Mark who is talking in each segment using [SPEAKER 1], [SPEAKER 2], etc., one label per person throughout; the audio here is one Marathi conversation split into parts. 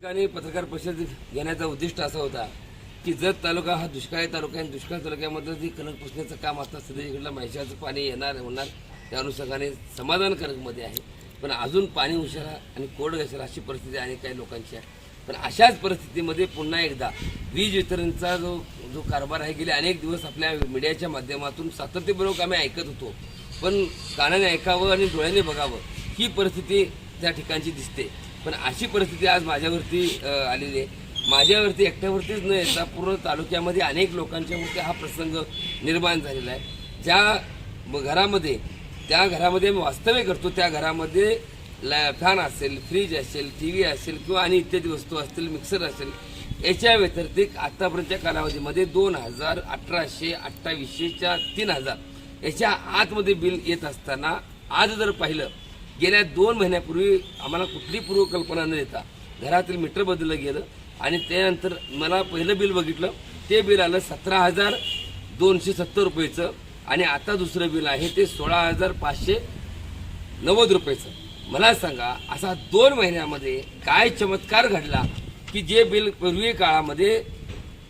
[SPEAKER 1] ठिकाणी पत्रकार परिषद घेण्याचा उद्दिष्ट असा होता की जत तालुका हा दुष्काळी तालुका आहे. दुष्काळ तालुक्यामध्ये जी कणक पुसण्याचं काम आता सध्या इकडलं म्हैसाचं पाणी येणार होणार त्या अनुषंगाने समाधानकारकमध्ये आहे. पण अजून पाणी उशिरा आणि कोरड घसर अशी परिस्थिती अनेक काही लोकांची आहे. पण अशाच परिस्थितीमध्ये पुन्हा एकदा वीज वितरणचा जो कारभार आहे गेले अनेक दिवस आपल्या मीडियाच्या माध्यमातून सातत्यपूर्वक आम्ही ऐकत होतो. पण कानाने ऐकावं आणि डोळ्याने बघावं ही परिस्थिती त्या ठिकाणची दिसते. पण अशी परिस्थिती आज माझ्यावरती आलेली आहे. माझ्यावरती एकट्यावरतीच न येता पूर्ण तालुक्यामध्ये अनेक लोकांच्यावरती हा प्रसंग निर्माण झालेला आहे. त्या घरामध्ये मी वास्तव्य करतो त्या घरामध्ये फॅन असेल, फ्रीज असेल, TV असेल किंवा आणि इत्यादी वस्तू असतील, मिक्सर असेल, याच्या व्यतिरिक्त आतापर्यंतच्या कालावधीमध्ये 2000, 1800, 2800च्या 3000 याच्या आतमध्ये बिल येत असताना आज जर पाहिलं गेल्या 2 महिन्यापूर्वी आम्हाला कुठली पूर्वकल्पना न देता घरातील मीटर बदललं गेलं आणि त्यानंतर मला पहिलं बिल बघितलं ते बिल आलं 17,270 रुपयेचं आणि आता दुसरं बिल आहे ते 16,590 रुपयेचं. मला सांगा असा 2 महिन्यामध्ये काय चमत्कार घडला की जे बिल पूर्वी काळामध्ये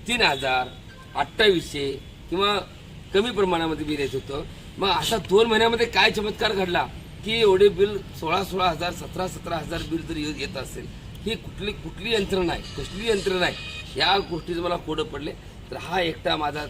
[SPEAKER 1] 3,000, 2800 किंवा कमी प्रमाणामध्ये बिल येत होतं. मग असा 2 महिन्यामध्ये काय चमत्कार घडला की एवढे बिल 16,000, 17,000 बिल जर येत असेल ही कुठली यंत्रणा आहे, कसली यंत्रणा आहे, या गोष्टीचं मला कोडं पडले. तर हा एकटा माझा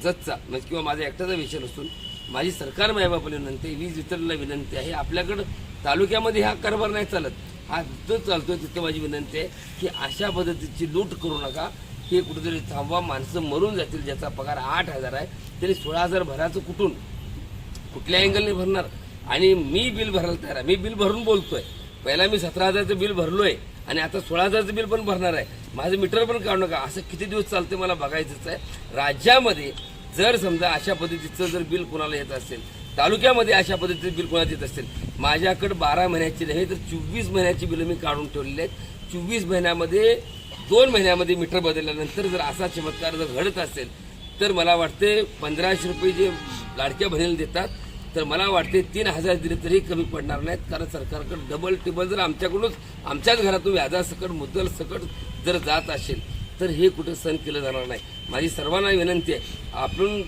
[SPEAKER 1] जतचा म्हणजे किंवा माझा एकटाचा विषय नसून माझी सरकार मायबापाला विनंती आहे, वीज वितरणला विनंती आहे. आपल्याकडं तालुक्यामध्ये हा कारभार नाही चालत, हा जिथं चालतोय तिथं माझी विनंती आहे की अशा पद्धतीची लूट करू नका. हे कुठेतरी थांबवा. माणसं मरून जातील. ज्याचा पगार 8,000 आहे तरी 16,000 भरायचं कुठून, कुठल्या अँगलने भरणार. आणि मी बिल भरायला तयार आहे. मी बिल भरून बोलतोय. पहिला मी 17,000चं बिल भरलोय आणि आता 16,000चं बिल पण भरणार आहे. माझं मीटर पण काढू नका. असं किती दिवस चालते मला बघायचंच आहे. राज्यामध्ये जर समजा अशा पद्धतीचं जर बिल कोणाला येत असेल, तालुक्यामध्ये अशा पद्धतीचं बिल कोणाला येत असेल, माझ्याकडे 12 महिन्याची नाही तर 24 महिन्याची बिलं मी काढून ठेवलेली आहेत. 24 महिन्यामध्ये 2 महिन्यामध्ये मीटर बदलल्यानंतर जर असा चमत्कार जर घडत असेल तर मला वाटते 1,500 रुपये जे लाडक्या बहिणीला देतात तर मला वाटते 3,000 दिले तरी कमी पडणार नाहीत. कारण सरकारकडे डबल टिबल जर आमच्याकडूनच आमच्याच घरातून व्याजासकट मुद्दल सकट जर जात असेल तर हे कुठं सहन केलं जाणार नाही. माझी सर्वांना विनंती आहे आपण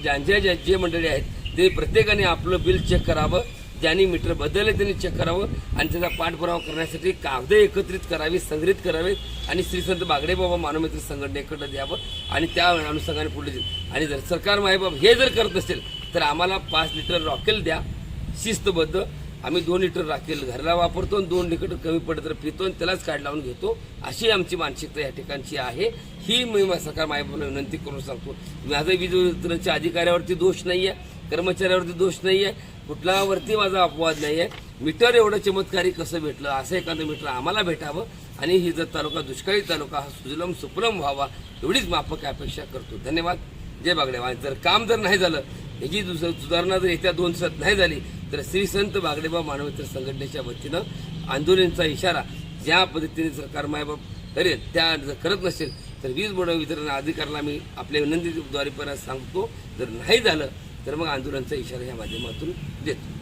[SPEAKER 1] जे मंडळी आहेत ते प्रत्येकाने आपलं बिल चेक करावं. ज्यांनी मीटर बदलले त्यांनी चेक करावं आणि त्याचा पाठपुरावा करण्यासाठी कागद एकत्रित करावी, संग्रहित करावेत आणि श्री संत बागडेबाबा मानवमित्र संघटनेकडे द्यावं आणि त्या अनुषंगाने पुढे जाईल. आणि जर सरकार मायबाप हे जर करत नसेल तर आम्हाला 5 लिटर रॉकेल द्या शिस्तबद्ध. आम्ही 2 लिटर राखेल घराला वापरतो आणि 2 लिटर कमी पडत तर पितो आणि त्यालाच काढ लावून घेतो. अशी आमची मानसिकता या ठिकाणची आहे. ही मी सरकार मायबापाला विनंती करून सांगतो. माझा वीज वितरणच्या अधिकाऱ्यावरती दोष नाही आहे, कर्मचाऱ्यावरती दोष नाही आहे, कुठल्यावरती माझा अपवाद नाही आहे. मीटर एवढं चमत्कारी कसं भेटलं असं एखादं मीटर आम्हाला भेटावं आणि ही जर तालुका दुष्काळी तालुका हा सुजलम सुफलम व्हावा एवढीच माफक अपेक्षा करतो. धन्यवाद. जय बागडेबा. जर काम जर नाही झालं, याची सुधारणा जर येत्या 2 दिवसात नाही झाली तर श्री संत बागडेबा मानवमित्र संघटनेच्या वतीनं आंदोलनाचा इशारा ज्या पद्धतीने सरकार मायबाप करेल त्या जर करत नसेल तर वीज बोर्ड वितरण अधिकाऱ्याला मी आपल्या विनंतीद्वारे परत सांगतो. जर नाही झालं तर मग आंदोलनाचा इशारा या माध्यमातून देतो.